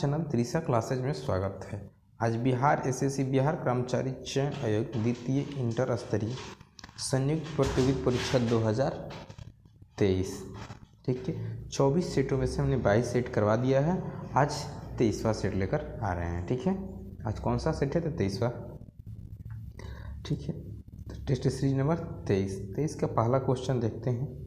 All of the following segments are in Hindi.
चैनल त्रिशा क्लासेज में स्वागत है। आज बिहार एसएससी बिहार कर्मचारी चयन आयोग द्वितीय इंटर स्तरीय संयुक्त प्रतियोगिता परीक्षा 2023 ठीक है 24 सेटों में से हमने 22 सेट करवा दिया है। आज 23वां सेट लेकर आ रहे हैं। ठीक है, आज कौन सा सेट है? तो 23वां। ठीक है, तो टेस्ट सीरीज नंबर 23 का पहला क्वेश्चन देखते हैं।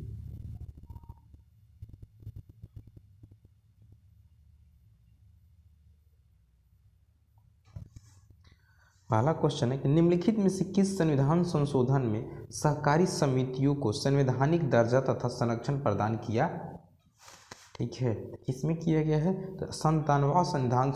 पहला क्वेश्चन है कि निम्नलिखित में से किस संविधान संशोधन में सहकारी समितियों को संवैधानिक दर्जा तथा संरक्षण प्रदान किया? ठीक है, किसमें किया गया है? तो 97वां संविधान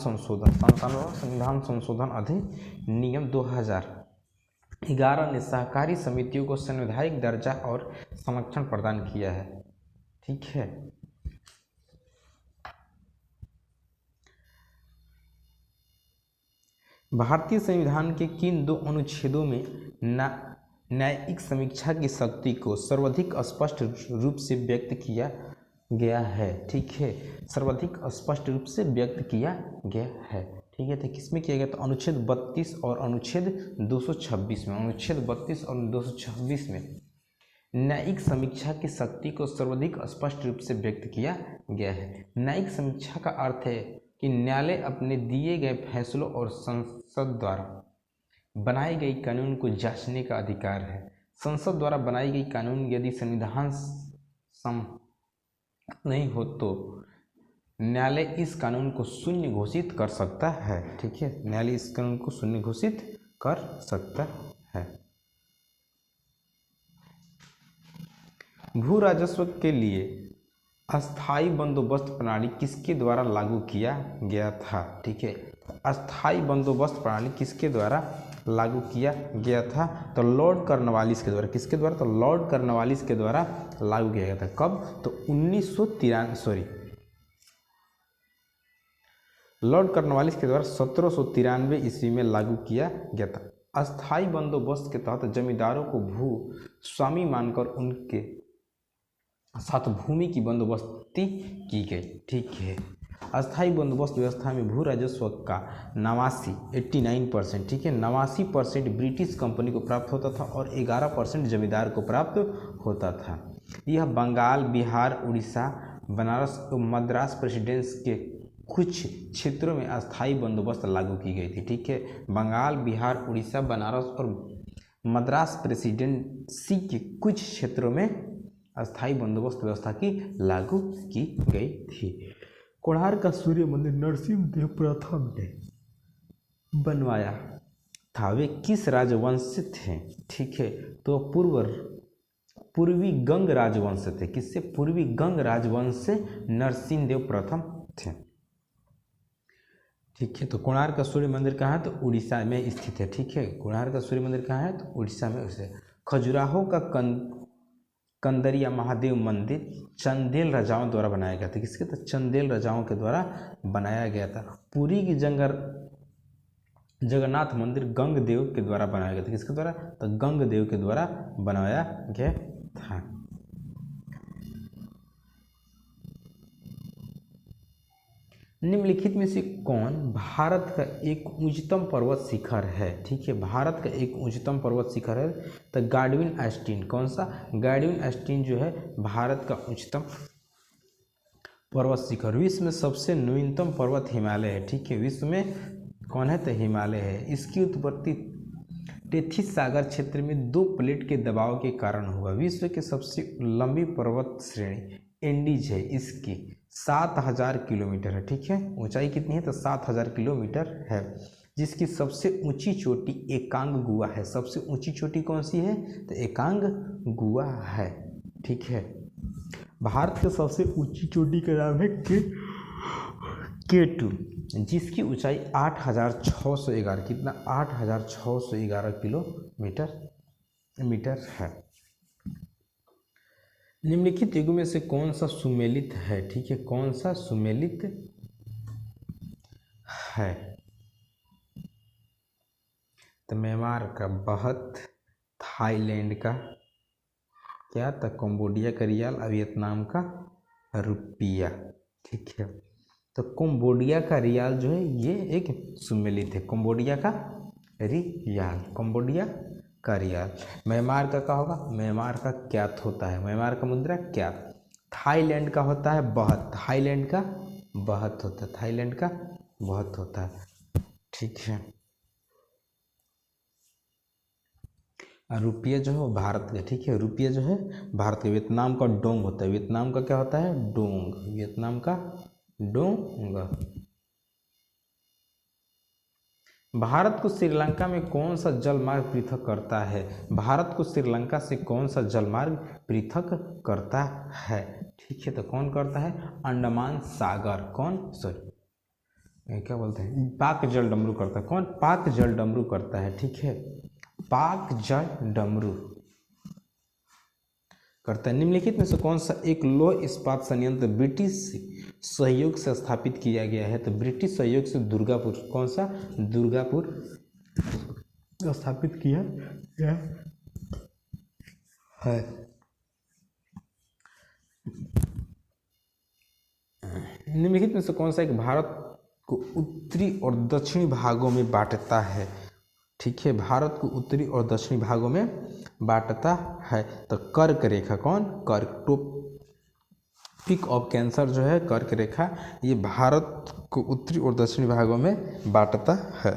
संशोधन अधिनियम 2011 ने सहकारी समितियों को संवैधानिक दर्जा और संरक्षण प्रदान किया है। ठीक है, भारतीय संविधान के किन दो अनुच्छेदों में न्यायिक समीक्षा की शक्ति को सर्वाधिक स्पष्ट रूप से व्यक्त किया गया है? ठीक है, सर्वाधिक स्पष्ट रूप से व्यक्त किया गया है। ठीक है, तो किसमें किया गया? तो अनुच्छेद 32 और अनुच्छेद 226 में। अनुच्छेद 32 और 226 में न्यायिक समीक्षा की शक्ति को सर्वाधिक स्पष्ट रूप से व्यक्त किया गया है। न्यायिक समीक्षा का अर्थ है कि न्यायालय अपने दिए गए फैसलों और संसद द्वारा बनाई गई कानून को जांचने का अधिकार है। संसद द्वारा बनाई गई कानून यदि संविधान सम्मत नहीं हो तो न्यायालय इस कानून को शून्य घोषित कर सकता है। ठीक है, न्यायालय इस कानून को शून्य घोषित कर सकता है। भू राजस्व के लिए अस्थाई बंदोबस्त प्रणाली किसके द्वारा लागू किया गया था? ठीक है, अस्थाई बंदोबस्त प्रणाली किसके द्वारा लागू किया गया था? तो लॉर्ड कॉर्नवालिस के द्वारा। किसके द्वारा? तो लॉर्ड कॉर्नवालिस के द्वारा लागू किया गया था। कब? तो लॉर्ड कॉर्नवालिस के द्वारा 1793 ईस्वी में लागू किया गया था। अस्थाई बंदोबस्त के तहत जमींदारों को भू स्वामी मानकर उनके साथ भूमि की बंदोबस्ती की गई। ठीक है, अस्थाई बंदोबस्त व्यवस्था में भू राजस्व का 89% ठीक है 89% ब्रिटिश कंपनी को प्राप्त होता था और 11% जमींदार को प्राप्त होता था। यह बंगाल, बिहार, उड़ीसा, बनारस और मद्रास प्रेसिडेंस के कुछ क्षेत्रों में अस्थाई बंदोबस्त लागू की गई थी। ठीक है, बंगाल, बिहार, उड़ीसा, बनारस और मद्रास प्रेसिडेंसी के कुछ क्षेत्रों में अस्थाई बंदोबस्त व्यवस्था की लागू की गई थी। कोणार्क का सूर्य मंदिर नरसिंहदेव प्रथम ने बनवाया था। वे किस राजवंश से थे? ठीक है, तो पूर्वी गंग राजवंश से थे। किससे? पूर्वी गंग राजवंश से नरसिंहदेव प्रथम थे। ठीक है, तो कोणार्क का सूर्य मंदिर कहाँ है? तो उड़ीसा में स्थित है। ठीक है, कोणार्क का सूर्य मंदिर कहाँ है? तो उड़ीसा में उसे। खजुराहो का कंदरिया महादेव मंदिर चंदेल राजाओं द्वारा बनाया गया था। किसके? तो चंदेल राजाओं के द्वारा बनाया गया था। पुरी की जगन्नाथ मंदिर गंगदेव के द्वारा बनाया गया था। किसके द्वारा? तो गंगदेव के द्वारा बनाया गया था। निम्नलिखित में से कौन भारत का एक उच्चतम पर्वत शिखर है? ठीक है, भारत का एक उच्चतम पर्वत शिखर है तो गार्डविन एस्टीन। कौन सा? गार्डविन एस्टीन जो है भारत का उच्चतम पर्वत शिखर। विश्व में सबसे न्यूनतम पर्वत हिमालय है। ठीक है, विश्व में कौन है? तो हिमालय है। इसकी उत्पत्ति टेथिस सागर क्षेत्र में 2 प्लेट के दबाव के कारण हुआ। विश्व की सबसे लंबी पर्वत श्रेणी एंडीज है। इसकी 7000 किलोमीटर है। ठीक है, ऊंचाई कितनी है? तो 7000 किलोमीटर है। जिसकी सबसे ऊंची चोटी एकांग गुआ है। सबसे ऊंची चोटी कौन सी है? तो एकांग गुआ है। ठीक है, भारत की सबसे ऊंची चोटी का नाम है K2 जिसकी ऊंचाई 8611 कितना? 8611 किलोमीटर है। निम्नलिखित युगों में से कौन सा सुमेलित है? ठीक है, कौन सा सुमेलित है? तो म्यांमार का बहत, थाईलैंड का क्या? तो कंबोडिया का रियाल और वियतनाम का रुपया। ठीक है, तो कंबोडिया का रियाल जो है ये एक सुमेलित है, कंबोडिया का रियाल, कंबोडिया का रियाल। म्यांमार का क्या होगा, म्यांमार का क्यात होता है, म्यांमार का मुद्रा क्यात। थाईलैंड का होता है बहत, थाईलैंड का बहत होता है, थाईलैंड का बहत होता है, ठीक है। रुपये जो है वो भारत का, ठीक है, रुपये जो है भारत का। वियतनाम का डोंग होता है, वियतनाम का क्या होता है, डोंग, वियतनाम का डोंग। भारत को श्रीलंका में कौन सा जलमार्ग पृथक करता है, भारत को श्रीलंका से कौन सा जलमार्ग पृथक करता है, ठीक है, तो कौन करता है, अंडमान सागर, कौन, सॉरी क्या बोलते हैं, पाक जल डमरू करता है, कौन, पाक जल डमरू करता है, ठीक है, पाक जल डमरू करता है। निम्नलिखित में से कौन सा एक लौह इस्पात संयंत्र ब्रिटिश सहयोग से स्थापित किया गया है, तो ब्रिटिश सहयोग से दुर्गापुर, कौन सा, दुर्गापुर स्थापित किया गया है। निम्नलिखित में से कौन सा एक भारत को उत्तरी और दक्षिणी भागों में बांटता है, ठीक है, भारत को उत्तरी और दक्षिणी भागों में बांटता है, तो कर्क रेखा, कौन, कर्क, टॉपिक ऑफ कैंसर जो है कर्क रेखा, ये भारत को उत्तरी और दक्षिणी भागों में बांटता है।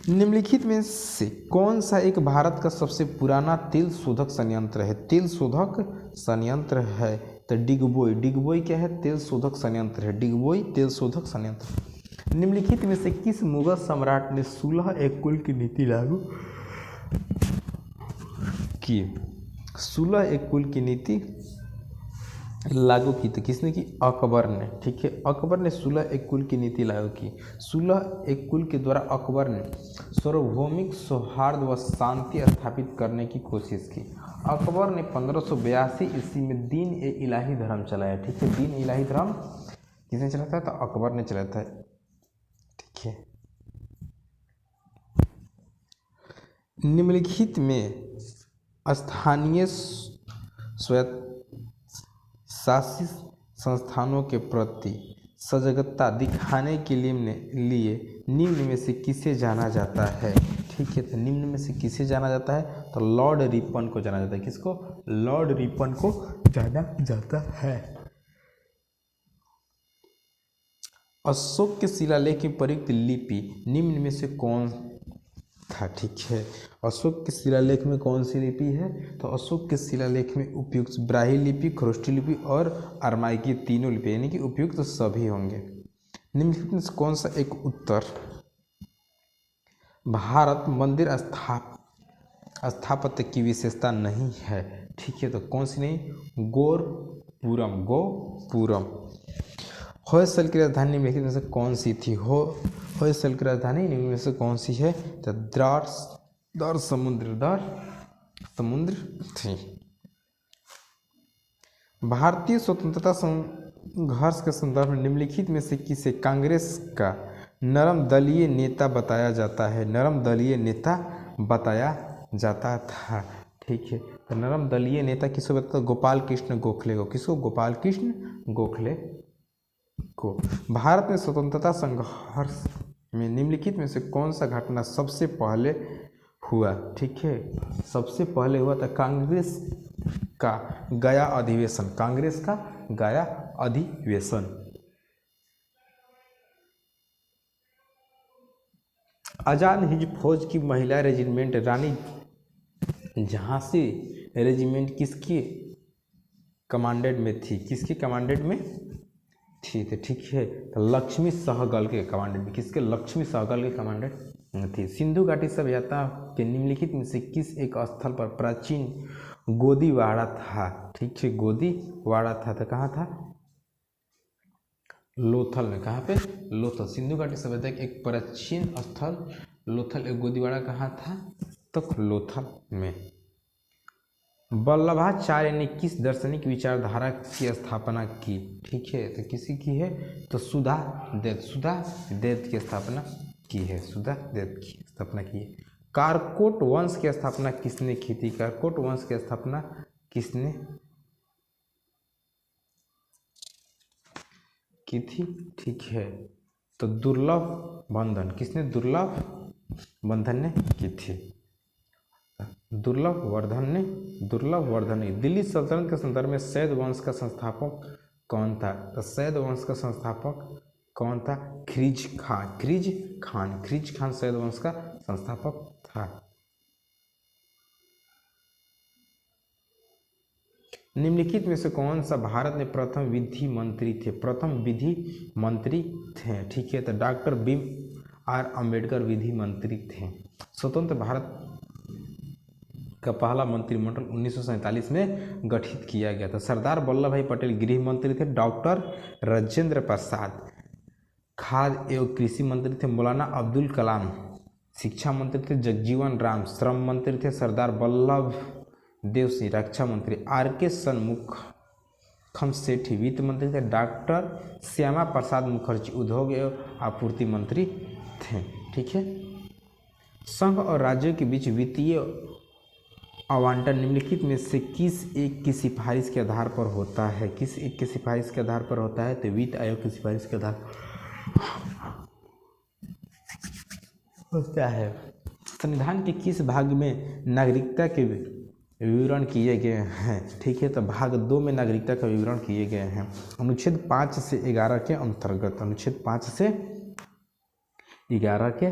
निम्नलिखित में से कौन सा एक भारत का सबसे पुराना तेल शोधक संयंत्र है, तेल शोधक संयंत्र है, तो डिगबोई, डिगबोई क्या है, तेल शोधक संयंत्र है, डिगबोई तेल शोधक संयंत्र। निम्नलिखित में से किस मुगल सम्राट ने 16 एक कुल की नीति लागू की, 16 एक कुल की नीति लागू की, तो किसने की, अकबर ने, ठीक है, अकबर ने 16 एक कुल की नीति लागू की। 16 एक कुल के द्वारा अकबर ने सार्वभौमिक सौहार्द व शांति स्थापित करने की कोशिश की। अकबर ने 1582 ईस्वी में दीन ए इलाही धर्म चलाया, ठीक है, दीन इलाही धर्म किसने चलाया था, तो अकबर ने चलाया था, ठीक है। निम्नलिखित में स्थानीय स्वायत्त शासित संस्थानों के प्रति सजगता दिखाने के लिए निम्न में से किसे जाना जाता है, ठीक है, तो निम्न में से किसे जाना जाता है, तो लॉर्ड रिपन को जाना जाता है, किसको, लॉर्ड रिपन को जाना जाता है। अशोक के शिलालेख में प्रयुक्त लिपि निम्न में से कौन था, ठीक है, अशोक के शिलालेख में कौन सी लिपि है, तो अशोक के शिलालेख में उपयुक्त ब्राह्मी लिपि, खरोष्टी लिपि और अरमाइकी तीनों लिपि, यानी कि उपयुक्त सभी होंगे। निम्नलिखित में से कौन सा एक उत्तर भारत मंदिर स्थापत्य की विशेषता नहीं है, ठीक है, तो कौन सी नहीं, गोरपुरम, गोपुरम। होयसल की राजधानी निम्नलिखित में से कौन सी थी, होयसल की राजधानी निम्न में से कौन सी है, तो दार समुद्र थी। भारतीय स्वतंत्रता संघर्ष के संदर्भ में निम्नलिखित में से किसे कांग्रेस का नरम दलीय नेता बताया जाता है, नरम दलीय नेता बताया जाता था, ठीक है, तो नरम दलीय नेता किसको बताता, गोपाल कृष्ण गोखले को, किसको, गोपाल कृष्ण गोखले को। भारत में स्वतंत्रता संघर्ष में निम्नलिखित में से कौन सा घटना सबसे पहले हुआ, ठीक है, सबसे पहले हुआ था कांग्रेस का गया अधिवेशन, कांग्रेस का गया अधिवेशन। आजाद हिंद फौज की महिला रेजिमेंट रानी झांसी रेजिमेंट किसकी कमांडेड में थी, किसके कमांडेड में थी, तो ठीक है, तो लक्ष्मी सहगल के कमांडेड में, किसके, लक्ष्मी सहगल के कमांडेड थी। सिंधु घाटी सभ्यता के निम्नलिखित में से किस एक स्थल पर प्राचीन गोदीवाड़ा था, ठीक है, गोदीवाड़ा था, तो कहाँ था, लोथल में, कहाँ पे, लोथल। सिंधु घाटी सभ्यता का एक प्राचीन स्थल लोथल, एक गोदीवाड़ा कहाँ था, तो लोथल में। वल्लभाचार्य ने किस दार्शनिक विचारधारा की स्थापना की, ठीक है, तो किसी की है, तो सुधा देव की स्थापना की है, सुधा देव की स्थापना की है। कारकोट वंश की स्थापना किसने की थी? कारकोट वंश की स्थापना किसने की थी? ठीक है, तो दुर्लभ बंधन, किसने? दुर्लभ बंधन ने की थी। दुर्लभ वर्धन ने। दिल्ली सल्तनत के संदर्भ में सैद वंश का संस्थापक कौन था? तो सैद वंश का संस्थापक कौन था? खिरिज खान सैद वंश का संस्थापक था। निम्नलिखित में से कौन सा भारत में प्रथम विधि मंत्री थे? ठीक है, तो डॉक्टर भीम आर अम्बेडकर विधि मंत्री थे। स्वतंत्र भारत का पहला मंत्रिमंडल 1947 में गठित किया गया था। सरदार वल्लभ भाई पटेल गृह मंत्री थे। डॉक्टर राजेंद्र प्रसाद खाद्य एवं कृषि मंत्री थे। मौलाना अब्दुल कलाम शिक्षा मंत्री थे। जगजीवन राम श्रम मंत्री थे। सरदार वल्लभ देव सिंह रक्षा मंत्री। आर.के. षणमुखम सेठी वित्त मंत्री थे। डॉक्टर श्यामा प्रसाद मुखर्जी उद्योग एवं आपूर्ति मंत्री थे। ठीक है, संघ और राज्यों के बीच वित्तीय आवंटन निम्नलिखित में से किस एक की सिफारिश के आधार पर होता है? किस एक की सिफारिश के आधार पर होता है? तो वित्त आयोग की सिफारिश के आधार होता है। संविधान के किस भाग में नागरिकता के विवरण किए गए हैं? ठीक है, तो भाग 2 में नागरिकता का विवरण किए गए हैं। अनुच्छेद 5 से 11 के अंतर्गत, अनुच्छेद 5 से 11 के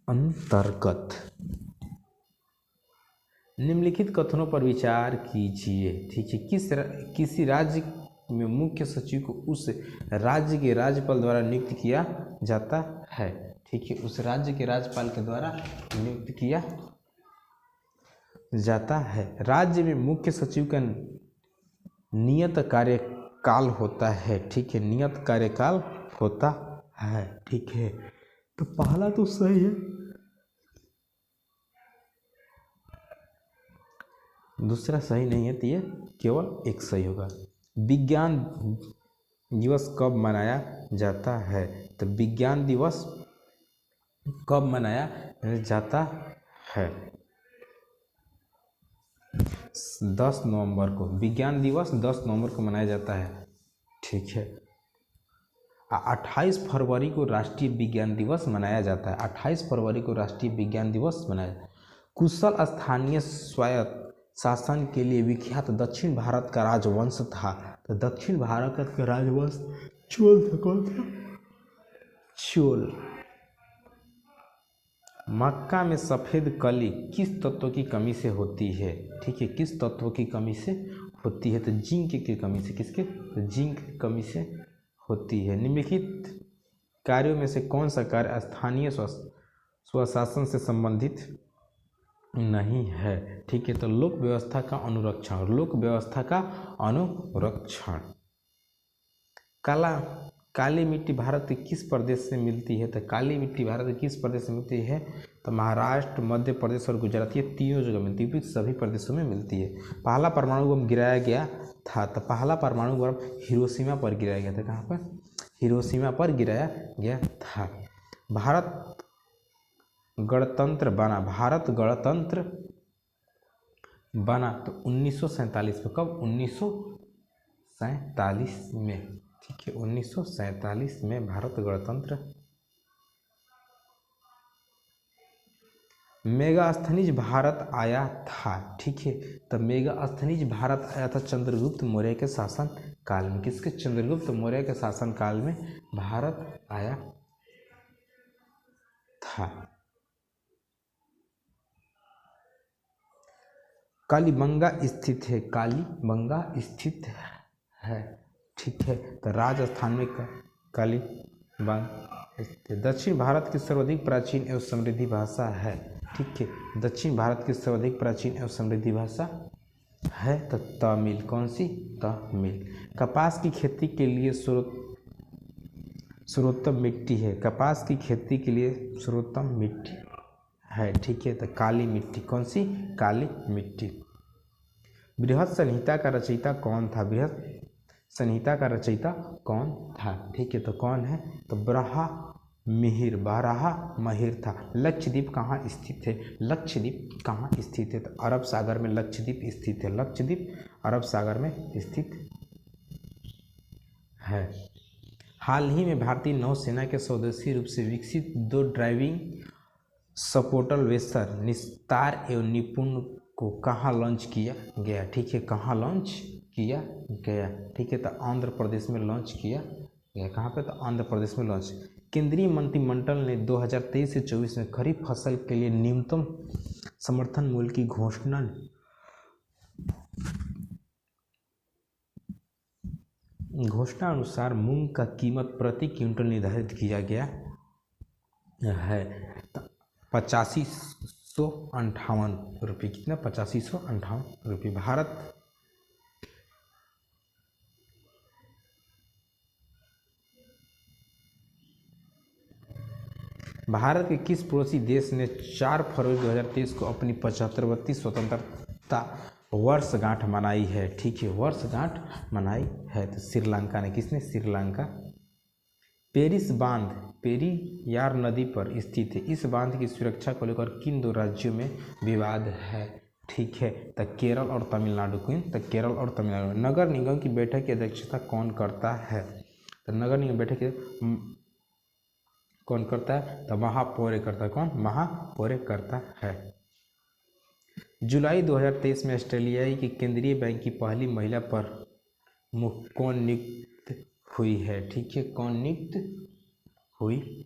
अंतर्गत निम्नलिखित कथनों पर विचार कीजिए। ठीक है, किसी राज्य में मुख्य सचिव को उस राज्य के राज्यपाल द्वारा नियुक्त किया जाता है। ठीक है, उस राज्य के राज्यपाल के द्वारा नियुक्त किया जाता है। राज्य में मुख्य सचिव का नियत कार्यकाल होता है। ठीक है, नियत कार्यकाल होता है। ठीक है, तो पहला तो सही है, दूसरा सही नहीं है, तो ये केवल एक सही होगा। विज्ञान दिवस कब मनाया जाता है? तो विज्ञान दिवस कब मनाया जाता है? 10 नवंबर को। विज्ञान दिवस 10 नवंबर को मनाया जाता है। ठीक है, 28 फरवरी को राष्ट्रीय विज्ञान दिवस मनाया जाता है। 28 फरवरी को राष्ट्रीय विज्ञान दिवस मनाया जाता है। कुशल स्थानीय स्वायत्त शासन के लिए विख्यात दक्षिण भारत का राजवंश था। तो दक्षिण भारत का राजवंश चोल था। कौन था? चोल। मक्का में सफ़ेद कली किस तत्व की कमी से होती है? ठीक है, किस तत्व की कमी से होती है? तो जिंक की कमी से। किसके? तो जिंक की कमी से होती है। निम्नलिखित कार्यों में से कौन सा कार्य स्थानीय स्वशासन से संबंधित नहीं है? ठीक है, तो लोक व्यवस्था का अनुरक्षण। लोक व्यवस्था का अनुरक्षण। काली मिट्टी भारत के किस प्रदेश से मिलती है? तो काली मिट्टी भारत के किस प्रदेश से मिलती है? तो महाराष्ट्र, मध्य प्रदेश और गुजरात, ये तीनों जगह मिलती है, सभी प्रदेशों में मिलती है। पहला परमाणु बम गिराया गया था। तो पहला परमाणु बम हिरोशिमा पर गिराया गया था। कहाँ पर? हिरोशिमा पर गिराया गया था। भारत गणतंत्र बना। भारत गणतंत्र बना तो 1947 में। कब? 1947 में। ठीक है, 1947 में भारत गणतंत्र। मेगास्थनीज भारत आया था। ठीक है, तो मेगास्थनीज भारत आया था चंद्रगुप्त मौर्य के शासन काल में। किसके? चंद्रगुप्त मौर्य के शासन काल में भारत आया था। कालीबंगा स्थित है। कालीबंगा स्थित है। ठीक है, तो राजस्थान में कालीबंगा स्थित। दक्षिण भारत की सर्वाधिक प्राचीन एवं समृद्धि भाषा है। ठीक है, दक्षिण भारत की सर्वाधिक प्राचीन एवं समृद्धि भाषा है तो तमिल। कौन सी? तमिल। कपास की खेती के लिए सर्वोत्तम मिट्टी है। कपास की खेती के लिए सर्वोत्तम मिट्टी है। ठीक है, तो काली मिट्टी। कौन सी? काली मिट्टी। बृहद संहिता का रचयिता कौन था? बृहद संहिता का रचयिता कौन था? ठीक है, तो कौन है? तो मिहिर, बारहा महिर था। लक्षद्वीप कहाँ स्थित है? लक्षद्वीप कहाँ स्थित है? तो अरब सागर में लक्षद्वीप स्थित है। लक्षद्वीप अरब सागर में स्थित है। हाल ही में भारतीय नौसेना के स्वदेशी रूप से विकसित 2 ड्राइविंग सपोर्टल वेसर निस्तार एवं निपुण को कहाँ लॉन्च किया गया? ठीक है, कहाँ लॉन्च किया गया? ठीक है, तो आंध्र प्रदेश में लॉन्च किया गया। कहाँ पे? तो आंध्र प्रदेश में लॉन्च। केंद्रीय मंत्रिमंडल ने 2023 से 24 में खरीफ फसल के लिए न्यूनतम समर्थन मूल्य की घोषणा अनुसार मूंग का कीमत प्रति क्विंटल निर्धारित किया गया है 8558 रुपये। कितना? 8558 रुपये। भारत के किस पड़ोसी देश ने 4 फरवरी 2023 को अपनी 75वीं स्वतंत्रता वर्षगांठ मनाई है? ठीक है, वर्षगांठ मनाई है। तो श्रीलंका ने। किसने? श्रीलंका। पेरिस बांध पेरियार नदी पर स्थित है। इस बांध की सुरक्षा को लेकर किन 2 राज्यों में विवाद है? ठीक है, तो केरल और तमिलनाडु। तो केरल और तमिलनाडु। नगर निगम की बैठक की अध्यक्षता कौन करता है? तो नगर निगम बैठक कौन करता है? तो महापौर करता है। कौन? महापौर करता है। जुलाई 2023 में ऑस्ट्रेलियाई के केंद्रीय बैंक की पहली महिला प्रमुख कौन नियुक्त हुई है? ठीक है, कौन नियुक्त हुई